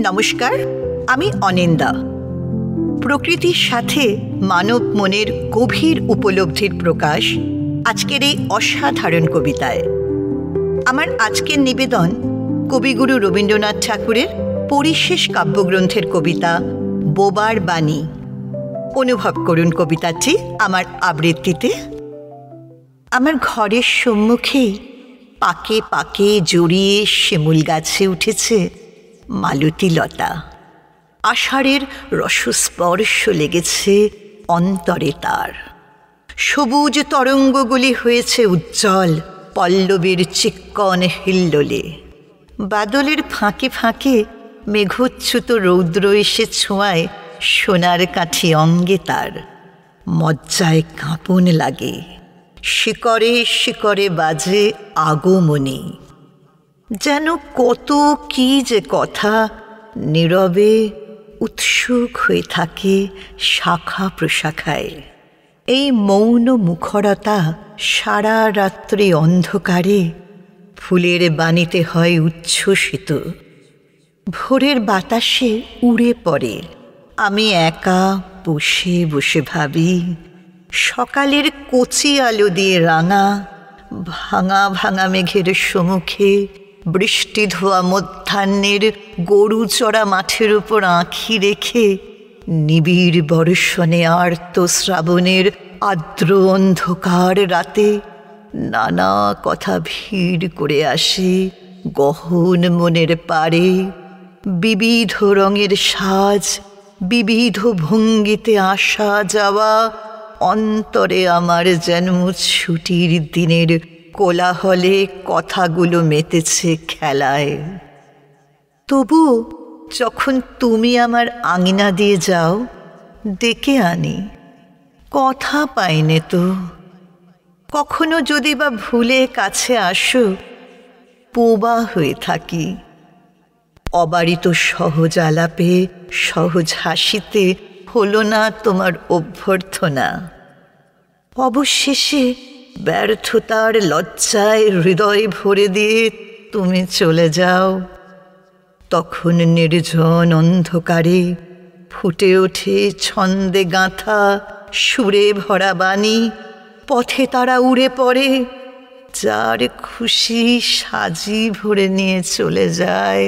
নমস্কার, আমি অনিন্দা। প্রকৃতির সাথে মানব মনের গভীর উপলব্ধির প্রকাশ আজকের এই অসাধারণ কবিতায়। আমার আজকের নিবেদন কবিগুরু রবীন্দ্রনাথ ঠাকুরের পরিশেষ কাব্যগ্রন্থের কবিতা বোবার বাণী। অনুভব করুন কবিতাটি আমার আবৃত্তিতে। আমার ঘরের সম্মুখেই পাকে পাকে জড়িয়ে শিমুল গাছে উঠেছে মালতী লতা। আষাঢ়ের রসস্পর্শ লেগেছে অন্তরে তার। সবুজ তরঙ্গগুলি হয়েছে উজ্জ্বল পল্লবীর চিক্কন হিল্লোলে। বাদলের ফাঁকে ফাঁকে মেঘোচ্ছুত রৌদ্র এসে ছোঁয়ায় সোনার কাঠি অঙ্গে তার। মজ্জায় কাঁপন লাগে, শিকরে শিকরে বাজে আগমনী। যেন কত কি যে কথা নীরবে উৎসুক হয়ে থাকে শাখা প্রশাখায়। এই মৌন মুখরতা সারা রাত্রি অন্ধকারে ফুলের বাণীতে হয় উচ্ছ্বসিত। ভোরের বাতাসে উড়ে পড়ে, আমি একা বসে বসে ভাবি সকালের কচি আলো দিয়ে রাঙা ভাঙা ভাঙা মেঘের সম্মুখে বৃষ্টি ধোয়া মধ্যাহ্নের গরু চড়া মাঠের উপর আঁখি রেখে নিবিড় বর্ষণে আর্ত শ্রাবণের আর্দ্র অন্ধকার রাতে নানা কথা ভিড় করে আসে গহন মনের পারে। বিবিধ রঙের সাজ, বিবিধ ভঙ্গিতে আসা যাওয়া অন্তরে আমার যেন ছুটির দিনের কোলাহলে কথাগুলো মেতেছে খেলায়। তবু যখন তুমি আমার আঙিনা দিয়ে যাও ডেকে আনি, কথা পাইনে তো। কখনো যদি বা ভুলে কাছে আসো, বোবা হয়ে থাকি। অবারিত সহজ আলাপে সহজ হাসিতে হলো না তোমার অভ্যর্থনা। অবশেষে ব্যর্থতার লজ্জায় হৃদয় ভরে দিয়ে তুমি চলে যাও। তখন নির্জন অন্ধকারে ফুটে ওঠে ছন্দে গাঁথা সুরে ভরা বাণী। পথে তারা উড়ে পড়ে, যার খুশি সাজি ভরে নিয়ে চলে যায়।